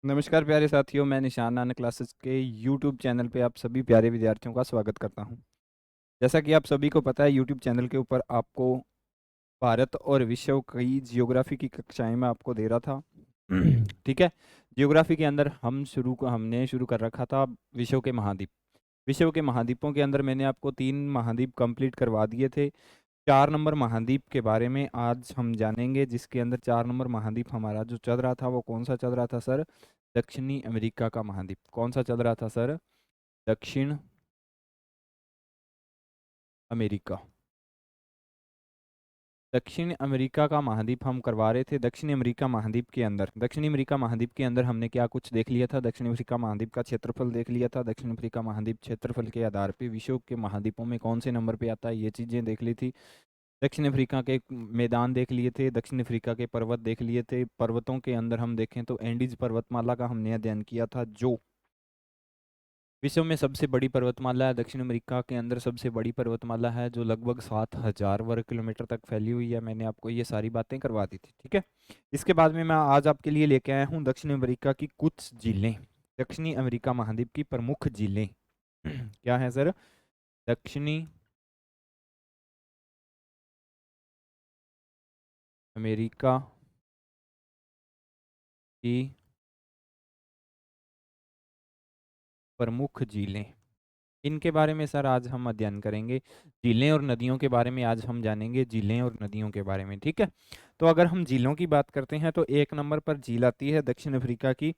नमस्कार प्यारे साथियों, मैं निशान नानक क्लासेस के यूट्यूब चैनल पे आप सभी प्यारे विद्यार्थियों का स्वागत करता हूं। जैसा कि आप सभी को पता है, यूट्यूब चैनल के ऊपर आपको भारत और विश्व की जियोग्राफी की कक्षाएं मैं आपको दे रहा था। ठीक है। जियोग्राफी के अंदर हमने शुरू कर रखा था विश्व के महाद्वीप। विश्व के महाद्वीपों के अंदर मैंने आपको 3 महाद्वीप कंप्लीट करवा दिए थे। 4 नंबर महाद्वीप के बारे में आज हम जानेंगे, जिसके अंदर 4 नंबर महाद्वीप हमारा जो चल रहा था वो कौन सा चल रहा था सर? दक्षिणी अमेरिका का महाद्वीप। कौन सा चल रहा था सर? दक्षिण अमेरिका। दक्षिण अमेरिका का महाद्वीप हम करवा रहे थे। दक्षिणी अमेरिका महाद्वीप के अंदर हमने क्या कुछ देख लिया था? दक्षिण अफ्रीका महाद्वीप का क्षेत्रफल देख लिया था। दक्षिण अफ्रीका महाद्वीप क्षेत्रफल के आधार पे विश्व के महाद्वीपों में कौन से नंबर पे आता है, ये चीजें देख ली थी। दक्षिण अफ्रीका के मैदान देख लिए थे। दक्षिण अफ्रीका के पर्वत देख लिए थे। पर्वतों के अंदर हम देखें तो एंडीज पर्वतमाला का हमने अध्ययन किया था, जो विश्व में सबसे बड़ी पर्वतमाला है। दक्षिण अमेरिका के अंदर सबसे बड़ी पर्वतमाला है, जो लगभग 7,000 वर्ग किलोमीटर तक फैली हुई है। मैंने आपको ये सारी बातें करवा दी थी। ठीक है। इसके बाद में मैं आज आपके लिए लेके आया हूँ दक्षिण अमेरिका की कुछ झीलें। दक्षिणी अमेरिका महाद्वीप की प्रमुख झीलें क्या है सर? दक्षिणी अमेरिका की प्रमुख झीलें, इनके बारे में सर आज हम अध्ययन करेंगे। झीलें और नदियों के बारे में आज हम जानेंगे, झीलें और नदियों के बारे में। ठीक है। तो अगर हम झीलों की बात करते हैं तो 1 नंबर पर झील आती है दक्षिण अफ्रीका की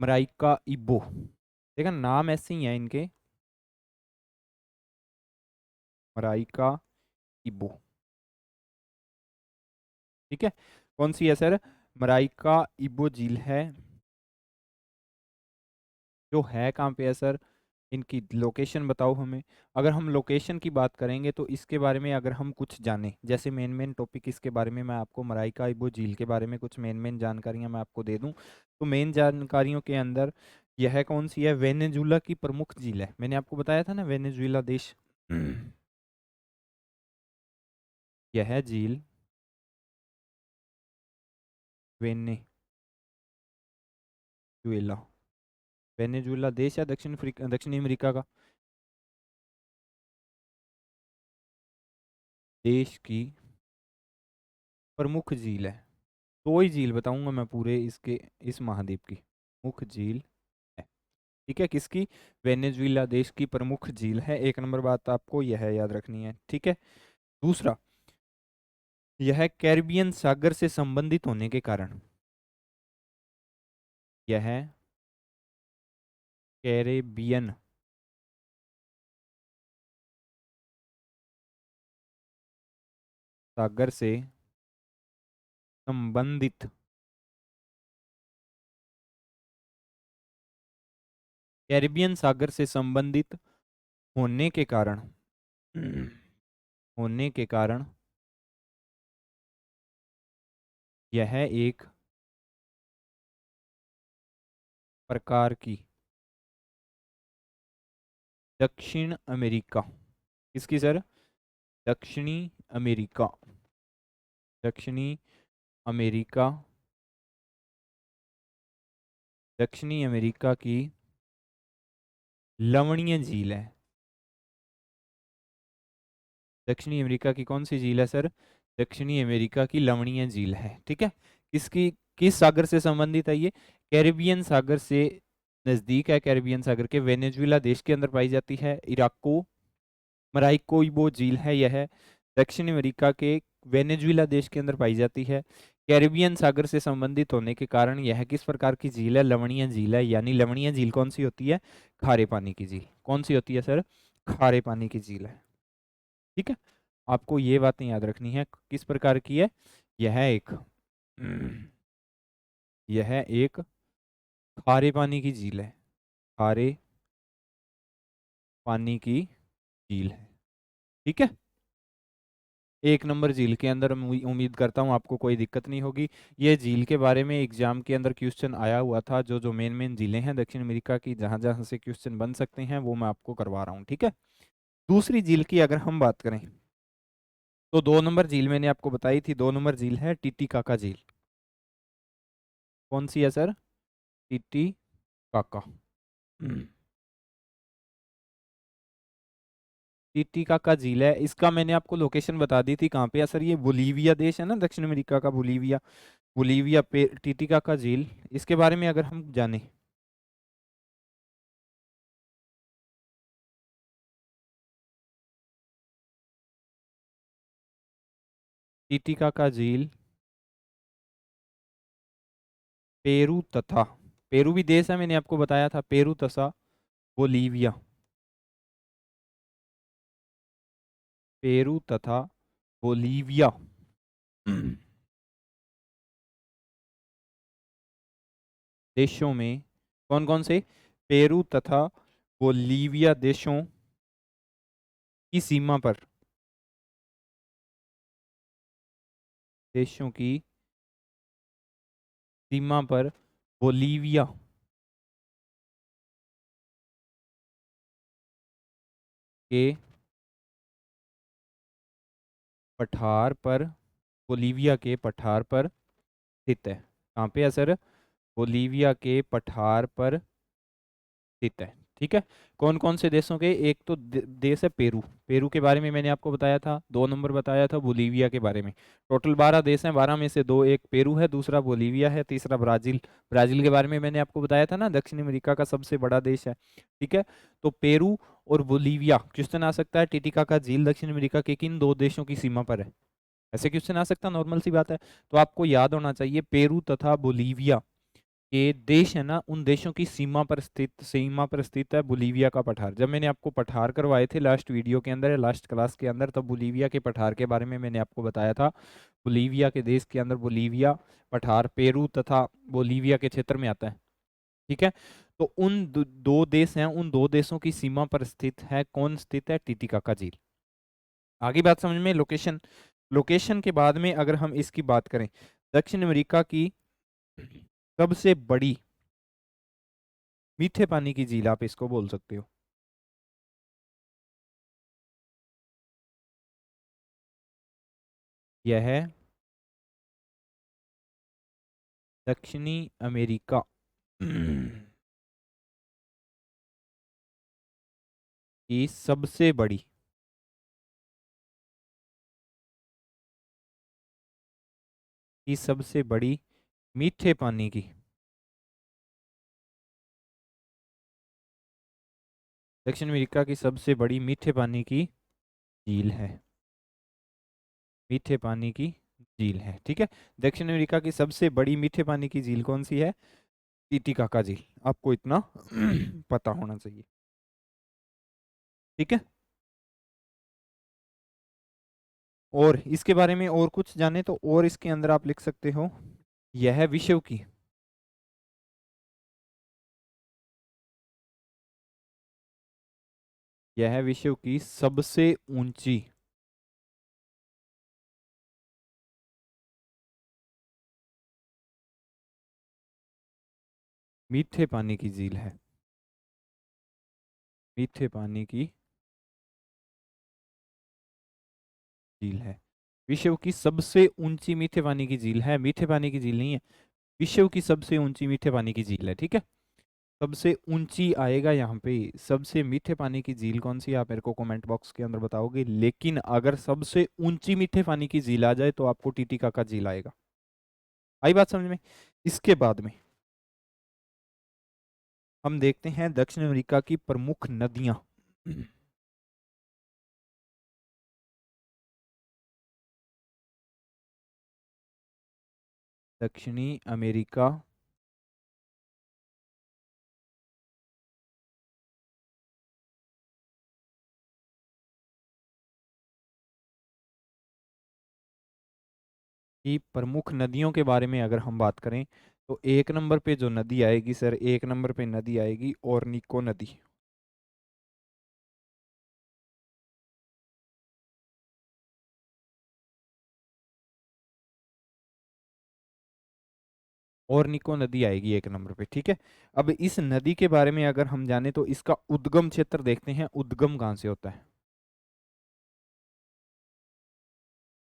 मराइका इबो। देखा, नाम ऐसे ही है इनके, मराइका इबो। ठीक है। कौन सी है सर? मराइका इबो झील है। जो है कहाँ पे है सर? इनकी लोकेशन बताओ हमें। अगर हम लोकेशन की बात करेंगे तो इसके बारे में अगर हम कुछ जानें, जैसे मेन मेन टॉपिक इसके बारे में मैं आपको मराइका इबो झील के बारे में कुछ मेन मेन जानकारियां मैं आपको दे दूं, तो मेन जानकारियों के अंदर यह कौन सी है? वेनेजुला की प्रमुख झील है। मैंने आपको बताया था ना, वेनेजुला देश। यह झील वेनेजुएला, वेनेजुएला देश है दक्षिणी अमेरिका का देश की प्रमुख झील है। दो ही झील बताऊंगा मैं पूरे इसके, इस महाद्वीप की मुख्य झील है। ठीक है, किसकी? वेनेजुएला देश की प्रमुख झील है। 1 नंबर बात आपको यह याद रखनी है। ठीक है। दूसरा, यह कैरिबियन सागर से संबंधित होने के कारण, यह कैरेबियन सागर से संबंधित, कैरिबियन सागर से संबंधित होने के कारण होने के कारण यह एक प्रकार की दक्षिण अमेरिका, किसकी सर? दक्षिणी अमेरिका, दक्षिणी अमेरिका, दक्षिणी अमेरिका की लवणीय झील है। दक्षिणी अमेरिका की कौन सी झील है सर? दक्षिणी अमेरिका की लवणीय झील है। ठीक है। किसकी, किस सागर से संबंधित है ये? कैरिबियन सागर से नजदीक है। कैरिबियन सागर के वेनेजुएला देश के अंदर पाई जाती है। इराको मराइकोइबो झील है यह, दक्षिण अमेरिका के वेनेजुएला देश के अंदर पाई जाती है। कैरिबियन सागर से संबंधित होने के कारण यह किस प्रकार की झील है? लवणीय झील है। यानी लवणीय झील कौन सी होती है? खारे पानी की झील। कौन सी होती है सर? खारे पानी की झील है। ठीक है। आपको ये बातें याद रखनी है। किस प्रकार की है? यह एक यह एक खारे पानी की झील है। खारे पानी की झील है। ठीक है। 1 नंबर झील के अंदर उम्मीद करता हूँ आपको कोई दिक्कत नहीं होगी। ये झील के बारे में एग्जाम के अंदर क्वेश्चन आया हुआ था। जो जो मेन मेन झीलें हैं दक्षिण अमेरिका की, जहां जहां से क्वेश्चन बन सकते हैं, वो मैं आपको करवा रहा हूँ। ठीक है। दूसरी झील की अगर हम बात करें तो 2 नंबर झील मैंने आपको बताई थी। 2 नंबर झील है टीटीकाका झील। कौन सी है सर? टीटीकाका। टीटीकाका झील है, इसका मैंने आपको लोकेशन बता दी थी कहाँ पे है सर, ये बोलीविया देश है ना, दक्षिण अमेरिका का बोलीविया, बोलीविया पे टीटीकाका झील। इसके बारे में अगर हम जाने, टीटीकाका झील पेरू तथा, पेरू भी देश है, मैंने आपको बताया था, पेरू तथा बोलीविया, पेरू तथा बोलीविया देशों में, कौन कौन से, पेरू तथा बोलीविया देशों की सीमा पर, देशों की सीमा पर बोलीविया के पठार पर, बोलीविया के पठार पर स्थित है। कहाँ पे है सर, बोलीविया के पठार पर स्थित है। ठीक है, कौन कौन से देशों के, एक तो देश है पेरू, पेरू के बारे में मैंने आपको बताया था, 2 नंबर बताया था बोलीविया के बारे में। टोटल 12 देश हैं, 12 में से 2, एक पेरू है, दूसरा बोलीविया है, तीसरा ब्राजील। ब्राजील के बारे में मैंने आपको बताया था ना, दक्षिण अमेरिका का सबसे बड़ा देश है। ठीक है, तो पेरू और बोलीविया, क्वेश्चन आ सकता है टिटिकाका झील दक्षिण अमेरिका के किन 2 देशों की सीमा पर है, ऐसे क्वेश्चन आ सकता, नॉर्मल सी बात है। तो आपको याद होना चाहिए पेरू तथा बोलीविया के देश है ना, उन देशों की सीमा पर स्थित है बोलीविया का पठार। जब मैंने आपको पठार करवाए थे लास्ट वीडियो के अंदर या लास्ट क्लास के अंदर, तब बोलीविया के पठार के बारे में मैंने आपको बताया था। बोलीविया के देश के अंदर बोलीविया पठार पेरू तथा बोलीविया के क्षेत्र में आता है। ठीक है, तो उन 2 देश हैं, उन 2 देशों की सीमा पर स्थित है, कौन स्थित है, टीटीकाका झील। आगे बात समझ में, लोकेशन, लोकेशन के बाद में अगर हम इसकी बात करें, दक्षिण अमेरिका की सबसे बड़ी मीठे पानी की झील आप इसको बोल सकते हो। यह है दक्षिणी अमेरिका की सबसे बड़ी, की सबसे बड़ी मीठे पानी की, दक्षिण अमेरिका की सबसे बड़ी मीठे पानी की झील है, मीठे पानी की झील है। ठीक है, दक्षिण अमेरिका की सबसे बड़ी मीठे पानी की झील कौन सी है, टीटीकाका झील, आपको इतना पता होना चाहिए। ठीक है, और इसके बारे में और कुछ जाने तो और इसके अंदर आप लिख सकते हो, यह विश्व की, यह विश्व की सबसे ऊंची मीठे पानी की झील है, मीठे पानी की झील है, विश्व की सबसे ऊंची मीठे पानी की झील है, मीठे पानी की झील नहीं है, विश्व की सबसे ऊंची मीठे पानी की झील है। ठीक है, सबसे ऊंची आएगा यहाँ पे, सबसे मीठे पानी की झील कौन सी है आप मेरे को कमेंट बॉक्स के अंदर बताओगे, लेकिन अगर सबसे ऊंची मीठे पानी की झील आ जाए तो आपको टीटीकाका झील आएगा। आई बात समझ में। इसके बाद में हम देखते हैं दक्षिण अमेरिका की प्रमुख नदियां। दक्षिणी अमेरिका की प्रमुख नदियों के बारे में अगर हम बात करें, तो 1 नंबर पे जो नदी आएगी सर, 1 नंबर पे नदी आएगी ओरनिको नदी। ओरनिको नदी आएगी 1 नंबर पे। ठीक है, अब इस नदी के बारे में अगर हम जाने तो इसका उद्गम क्षेत्र देखते हैं, उद्गम कहाँ से होता है।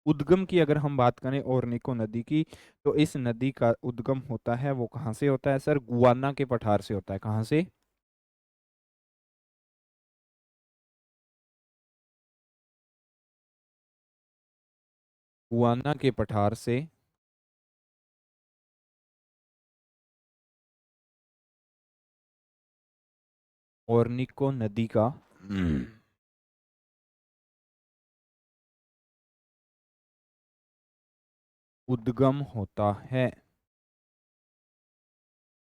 उद्गम की अगर हम बात करें ओरनिको नदी की, तो इस नदी का उद्गम होता है वो कहाँ से होता है सर? गुआना के पठार से होता है। कहाँ से? गुआना के पठार से ओरनिको नदी का उद्गम होता है।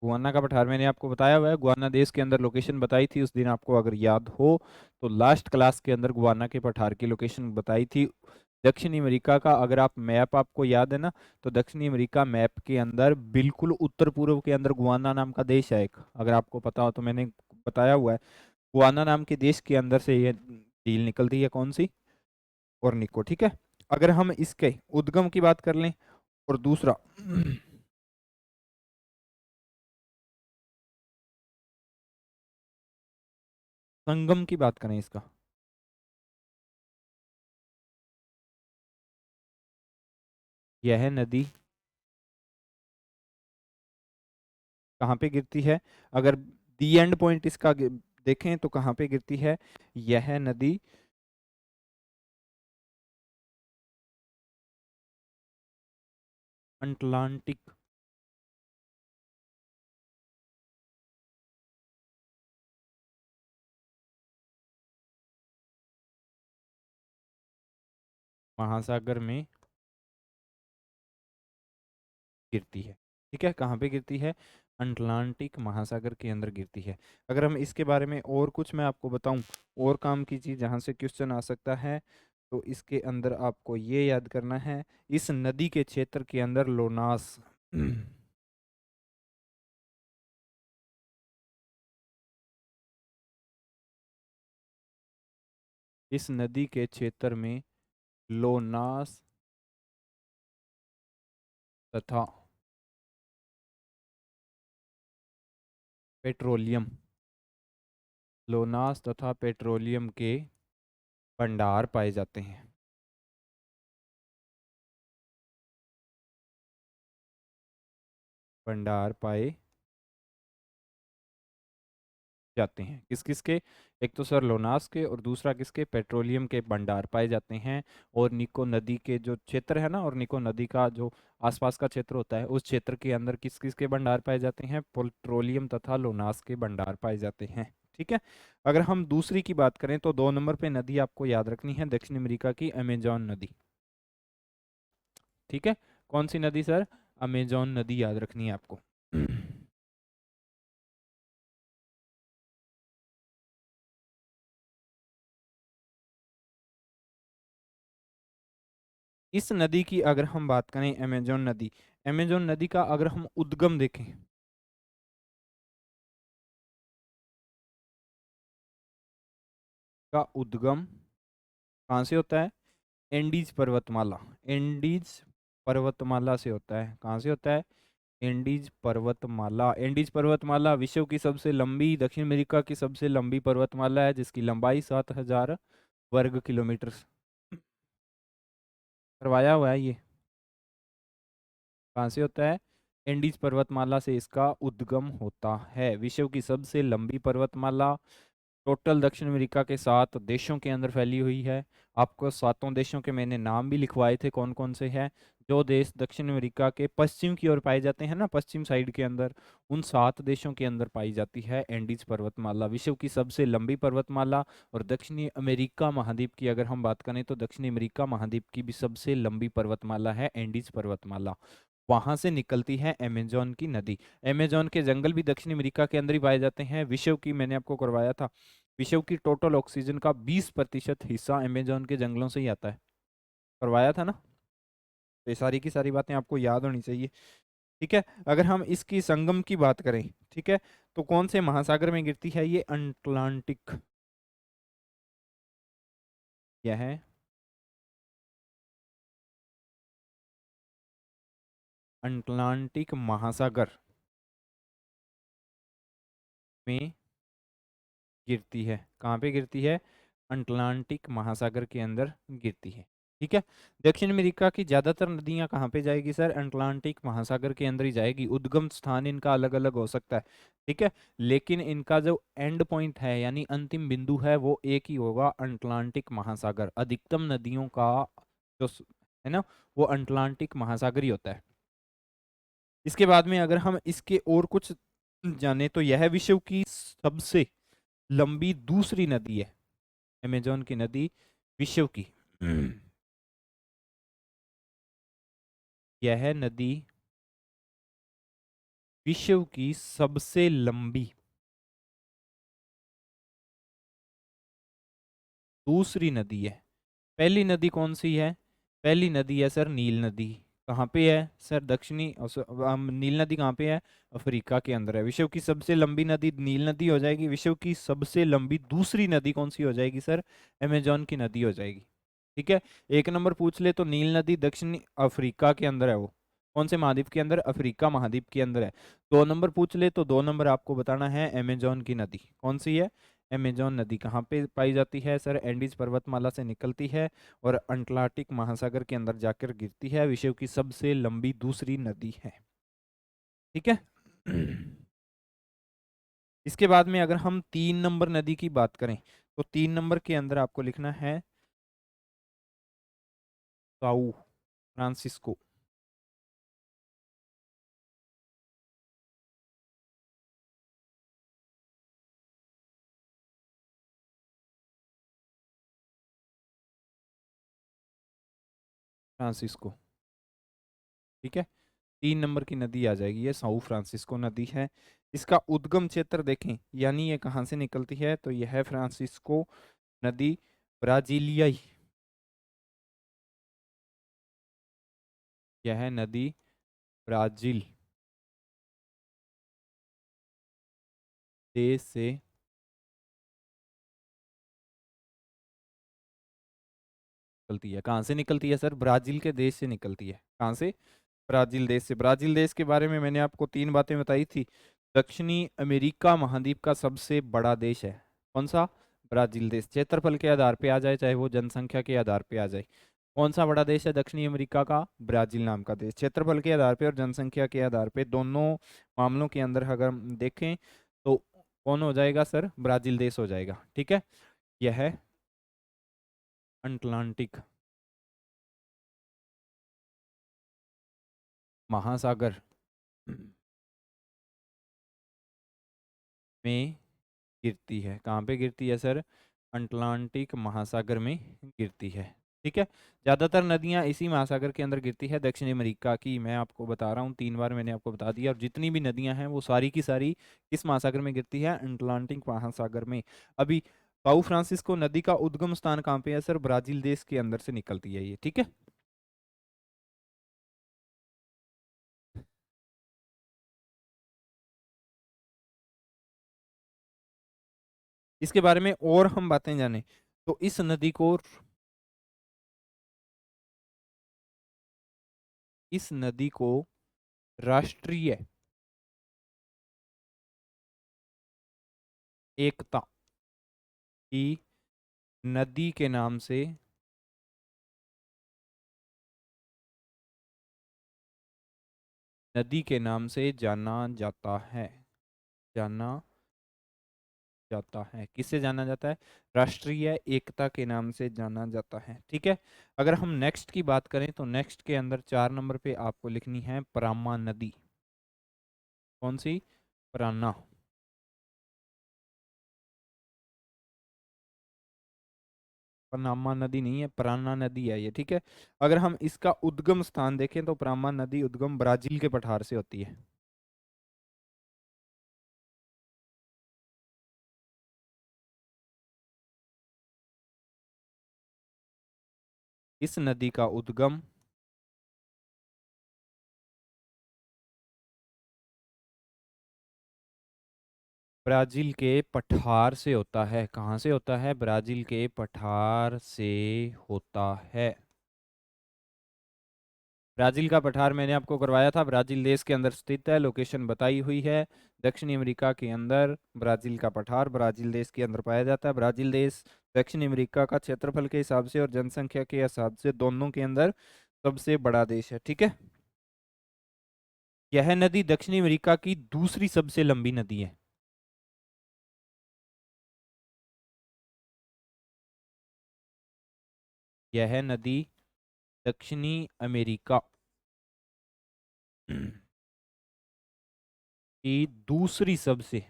गुआना का पठार मैंने आपको बताया हुआ है, गुआना देश के अंदर लोकेशन बताई थी उस दिन, आपको अगर याद हो तो लास्ट क्लास के अंदर गुआना के पठार की लोकेशन बताई थी। दक्षिणी अमेरिका का अगर आप मैप आपको याद है ना, तो दक्षिणी अमेरिका मैप के अंदर बिल्कुल उत्तर पूर्व के अंदर गुआना नाम का देश है एक, अगर आपको पता हो तो मैंने बताया हुआ है। गुआना नाम के देश के अंदर से ये झील निकलती है, कौन सी? ओरनिको। ठीक है, अगर हम इसके उद्गम की बात कर लें, और दूसरा संगम की बात करें इसका, यह नदी कहाँ पे गिरती है? अगर दी एंड पॉइंट इसका देखें तो कहाँ पे गिरती है यह नदी? अटलांटिक महासागर में गिरती है। ठीक है, कहाँ पे गिरती है? अटलांटिक महासागर के अंदर गिरती है। अगर हम इसके बारे में और कुछ मैं आपको बताऊं, और काम की चीज जहाँ से क्वेश्चन आ सकता है, तो इसके अंदर आपको ये याद करना है, इस नदी के क्षेत्र के अंदर लोनास इस नदी के क्षेत्र में लोनास तथा पेट्रोलियम, लोनास तथा पेट्रोलियम के भंडार पाए जाते हैं। भंडार पाए जाते हैं किस किस के? एक तो सर लोनास के, और दूसरा किसके? पेट्रोलियम के भंडार पाए जाते हैं। और निको नदी के जो क्षेत्र है ना, और निको नदी का जो आसपास का क्षेत्र होता है, उस क्षेत्र के अंदर किस किस के भंडार पाए जाते हैं? पेट्रोलियम तथा लोनास के भंडार पाए जाते हैं। ठीक है, अगर हम दूसरी की बात करें तो 2 नंबर पे नदी आपको याद रखनी है दक्षिण अमेरिका की अमेजॉन नदी। ठीक है, कौन सी नदी सर? अमेजॉन नदी याद रखनी है आपको। इस नदी की अगर हम बात करें, अमेजोन नदी, अमेजोन नदी का अगर हम उद्गम देखें, का उद्गम कहाँ से होता है? एंडीज पर्वतमाला, एंडीज पर्वतमाला से होता है। कहाँ से होता है? एंडीज पर्वतमाला। एंडीज पर्वतमाला विश्व की सबसे लंबी, दक्षिण अमेरिका की सबसे लंबी पर्वतमाला है, जिसकी लंबाई 7,000 वर्ग किलोमीटर करवाया हुआ है ये। कहाँ से होता है? एंडीज पर्वतमाला से इसका उद्गम होता है। विश्व की सबसे लंबी पर्वतमाला, टोटल दक्षिण अमेरिका के 7 देशों के अंदर फैली हुई है। आपको 7 देशों के मैंने नाम भी लिखवाए थे, कौन कौन से हैं। जो देश दक्षिण अमेरिका के पश्चिम की ओर पाए जाते हैं ना, पश्चिम साइड के अंदर, उन 7 देशों के अंदर पाई जाती है एंडीज पर्वतमाला, विश्व की सबसे लंबी पर्वतमाला। और दक्षिणी अमेरिका महाद्वीप की अगर हम बात करें, तो दक्षिणी अमेरिका महाद्वीप की भी सबसे लंबी पर्वतमाला है एंडीज पर्वतमाला। वहां से निकलती है अमेजोन की नदी। अमेजोन के जंगल भी दक्षिण अमेरिका के अंदर ही पाए जाते हैं। विश्व की, मैंने आपको करवाया था, विश्व की टोटल ऑक्सीजन का 20% हिस्सा अमेजोन के जंगलों से ही आता है। करवाया था ना? तो ये सारी की सारी बातें आपको याद होनी चाहिए। ठीक है, अगर हम इसकी संगम की बात करें, ठीक है, तो कौन से महासागर में गिरती है ये? अटलांटिक। यह है अटलांटिक महासागर में गिरती है। कहाँ पे गिरती है? अटलांटिक महासागर के अंदर गिरती है। ठीक है। दक्षिण अमेरिका की ज्यादातर नदियां कहाँ पे जाएगी सर? अटलांटिक महासागर के अंदर ही जाएगी। उद्गम स्थान इनका अलग अलग हो सकता है, ठीक है, लेकिन इनका जो एंड पॉइंट है यानी अंतिम बिंदु है वो एक ही होगा, अटलांटिक महासागर। अधिकतम नदियों का जो है ना वो अटलांटिक महासागर ही होता है। इसके बाद में अगर हम इसके और कुछ जाने तो यह विश्व की सबसे लंबी दूसरी नदी है, अमेजोन की नदी विश्व की यह नदी विश्व की सबसे लंबी दूसरी नदी है। पहली नदी कौन सी है? पहली नदी है सर नील नदी। कहाँ पे है सर? नील नदी कहाँ पे है? अफ्रीका के अंदर है। विश्व की सबसे लंबी नदी नील नदी हो जाएगी। विश्व की सबसे लंबी दूसरी नदी कौन सी हो जाएगी सर? अमेजोन की नदी हो जाएगी। ठीक है। एक नंबर पूछ ले तो नील नदी दक्षिणी अफ्रीका के अंदर है। वो कौन से महाद्वीप के अंदर? अफ्रीका महाद्वीप के अंदर है। 2 नंबर पूछ ले तो 2 नंबर आपको बताना है अमेजोन की नदी कौन सी है। अमेजोन नदी कहाँ पे पाई जाती है सर? एंडीज पर्वतमाला से निकलती है और अटलांटिक महासागर के अंदर जाकर गिरती है। विश्व की सबसे लंबी दूसरी नदी है। ठीक है। इसके बाद में अगर हम 3 नंबर नदी की बात करें तो 3 नंबर के अंदर आपको लिखना है साउ फ्रांसिस्को। फ्रांसिस्को, ठीक है। 3 नंबर की नदी आ जाएगी, ये साउ फ्रांसिस्को नदी है। इसका उद्गम क्षेत्र देखें यानी ये कहाँ से निकलती है तो यह है फ्रांसिस्को नदी ब्राजीलियाई, यह नदी ब्राजील देश से निकलती है। कहाँ से निकलती है सर? ब्राजील के देश से निकलती है। कहाँ से? ब्राजील देश से। ब्राजील देश के बारे में मैंने आपको 3 बातें बताई थी। दक्षिणी अमेरिका महाद्वीप का सबसे बड़ा देश है कौन सा? ब्राजील देश। क्षेत्रफल के आधार पे आ जाए चाहे वो जनसंख्या के आधार पे आ जाए, कौन सा बड़ा देश है दक्षिणी अमेरिका का? ब्राजील नाम का देश। क्षेत्रफल के आधार पे और जनसंख्या के आधार पे दोनों मामलों के अंदर अगर हम देखें तो कौन हो जाएगा सर? ब्राजील देश हो जाएगा। ठीक है। यह है अटलांटिक महासागर में गिरती है। कहाँ पे गिरती है सर? अटलांटिक महासागर में गिरती है। ठीक है। ज्यादातर नदियां इसी महासागर के अंदर गिरती है। दक्षिण अमेरिका की मैं आपको बता रहा हूँ, 3 बार मैंने आपको बता दिया। और जितनी भी नदियां हैं वो सारी की सारी किस महासागर में गिरती है? अटलांटिक महासागर में। अभी पाउ फ्रांसिस्को नदी का उद्गम स्थान कहाँ पे है सर? ब्राजील देश के अंदर से निकलती है ये। ठीक है। इसके बारे में और हम बातें जाने तो इस नदी को राष्ट्रीय एकता की नदी के नाम से जाना जाता है। जाना जाता है। किससे जाना जाता है? राष्ट्रीय एकता के नाम से जाना जाता है। ठीक है। अगर हम नेक्स्ट की बात करें तो नेक्स्ट के अंदर 4 नंबर पे आपको लिखनी है परामा नदी। कौन सी? पराना। पनामा नदी नहीं है, पराना नदी है ये। ठीक है। अगर हम इसका उद्गम स्थान देखें तो परामा नदी उद्गम ब्राजील के पठार से होती है। इस नदी का उद्गम ब्राजील के पठार से होता है। कहाँ से होता है? ब्राजील के पठार से होता है। ब्राजील का पठार मैंने आपको करवाया था, ब्राजील देश के अंदर स्थित है, लोकेशन बताई हुई है, दक्षिणी अमेरिका के अंदर ब्राजील का पठार ब्राजील देश के अंदर पाया जाता है। ब्राजील देश दक्षिणी अमेरिका का क्षेत्रफल के हिसाब से और जनसंख्या के हिसाब से दोनों के अंदर सबसे बड़ा देश है। ठीक है, यह नदी दक्षिणी अमेरिका की दूसरी सबसे लंबी नदी है। यह नदी दक्षिणी अमेरिका की दूसरी सबसे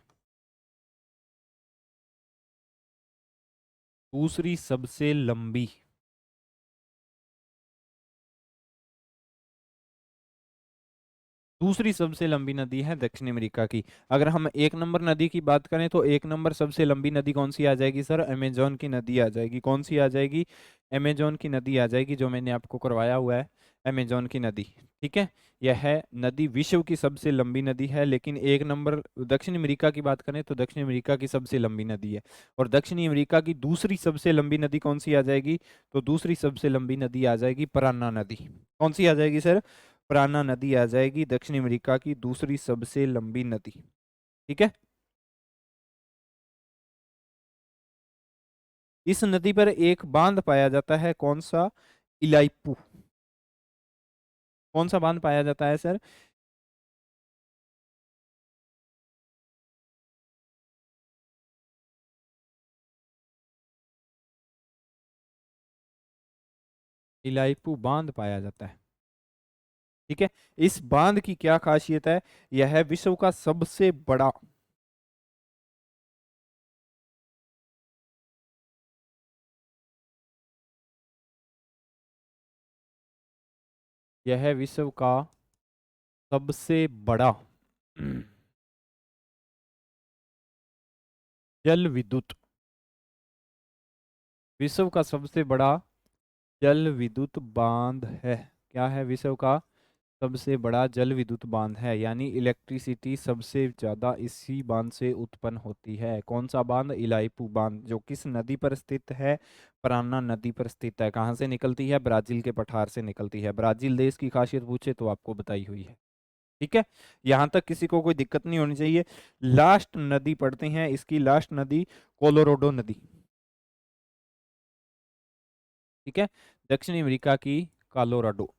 लंबी नदी है दक्षिण अमेरिका की। अगर हम एक नंबर नदी की बात करें तो एक नंबर सबसे लंबी नदी कौन सी आ जाएगी सर? अमेजोन की नदी आ जाएगी। कौन सी आ जाएगी? अमेजोन की नदी आ जाएगी, जो मैंने आपको करवाया हुआ है, अमेजोन की नदी। ठीक है, यह नदी विश्व की सबसे लंबी नदी है, लेकिन एक नंबर दक्षिण अमेरिका की बात करें तो दक्षिण अमेरिका की सबसे लंबी नदी है। और दक्षिणी अमेरिका की दूसरी सबसे लंबी नदी कौन सी आ जाएगी? तो दूसरी सबसे लंबी नदी आ जाएगी परान्ना नदी। कौन सी आ जाएगी सर? प्राणा नदी आ जाएगी दक्षिण अमेरिका की दूसरी सबसे लंबी नदी। ठीक है, इस नदी पर एक बांध पाया जाता है, कौन सा? इलाइपू। कौन सा बांध पाया जाता है सर? इलाइपू बांध पाया जाता है। ठीक है, इस बांध की क्या खासियत है? यह विश्व का सबसे बड़ा यह विश्व का सबसे बड़ा जल विद्युत विश्व का सबसे बड़ा जल विद्युत बांध है। क्या है? विश्व का सबसे बड़ा जल विद्युत बांध है, यानी इलेक्ट्रिसिटी सबसे ज्यादा इसी बांध से उत्पन्न होती है। कौन सा बांध? इलाइपू बांध, जो किस नदी पर स्थित है? परान्ना नदी पर स्थित है। कहाँ से निकलती है? ब्राजील के पठार से निकलती है। ब्राजील देश की खासियत पूछे तो आपको बताई हुई है। ठीक है, यहां तक किसी को कोई दिक्कत नहीं होनी चाहिए। लास्ट नदी पढ़ते हैं, इसकी लास्ट नदी कोलोराडो नदी। ठीक है, दक्षिणी अमेरिका की कोलोराडो।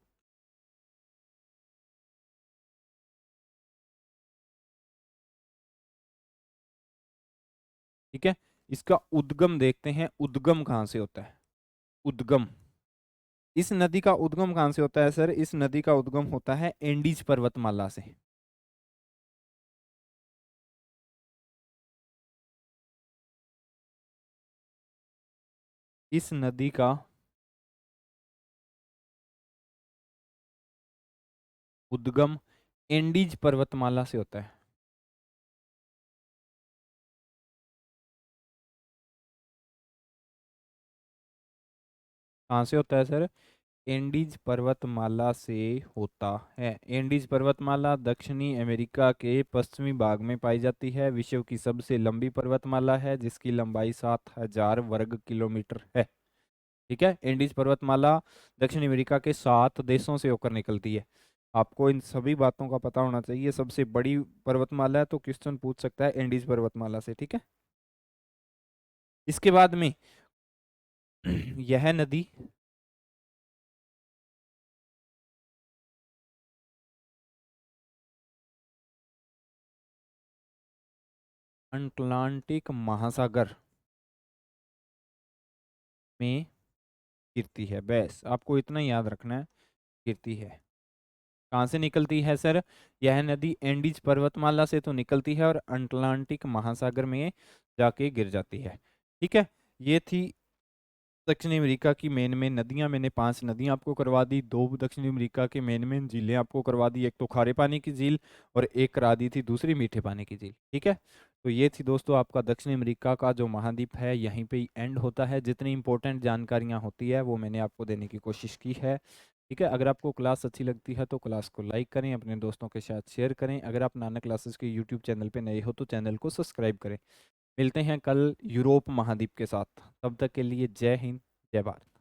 ठीक है, इसका उद्गम देखते हैं, उद्गम कहाँ से होता है? उद्गम, इस नदी का उद्गम कहाँ से होता है सर? इस नदी का उद्गम होता है एंडीज पर्वतमाला से। इस नदी का उद्गम एंडीज पर्वतमाला से होता है। कहाँ से होता है सर? एंडीज पर्वतमाला से होता है। एंडीज पर्वतमाला दक्षिणी अमेरिका के पश्चिमी भाग में पाई जाती है, विश्व की सबसे लंबी पर्वतमाला है, जिसकी लंबाई 7,000 वर्ग किलोमीटर है। ठीक है, एंडीज पर्वतमाला दक्षिण अमेरिका के 7 देशों से होकर निकलती है। आपको इन सभी बातों का पता होना चाहिए। सबसे बड़ी पर्वतमाला है तो क्वेश्चन पूछ सकता है एंडीज पर्वतमाला से। ठीक है, इसके बाद में यह नदी अटलांटिक महासागर में गिरती है। बस आपको इतना ही याद रखना है, गिरती है। कहाँ से निकलती है सर? यह नदी एंडीज पर्वतमाला से तो निकलती है और अटलांटिक महासागर में जाके गिर जाती है। ठीक है, ये थी दक्षिणी अमेरिका की मेन मेन नदियां। मैंने 5 नदियां आपको करवा दी, 2 दक्षिणी अमेरिका के मेन मेन झीलें आपको करवा दी, एक तो खारे पानी की झील और एक करा दी थी दूसरी मीठे पानी की झील। ठीक है, तो ये थी दोस्तों आपका दक्षिणी अमेरिका का जो महाद्वीप है, यहीं पे ही एंड होता है। जितनी इंपॉर्टेंट जानकारियां होती है वो मैंने आपको देने की कोशिश की है। ठीक है, अगर आपको क्लास अच्छी लगती है तो क्लास को लाइक करें, अपने दोस्तों के साथ शेयर करें। अगर आप नानक क्लासेस के यूट्यूब चैनल पे नए हो तो चैनल को सब्सक्राइब करें। मिलते हैं कल यूरोप महाद्वीप के साथ, तब तक के लिए जय हिंद, जय भारत।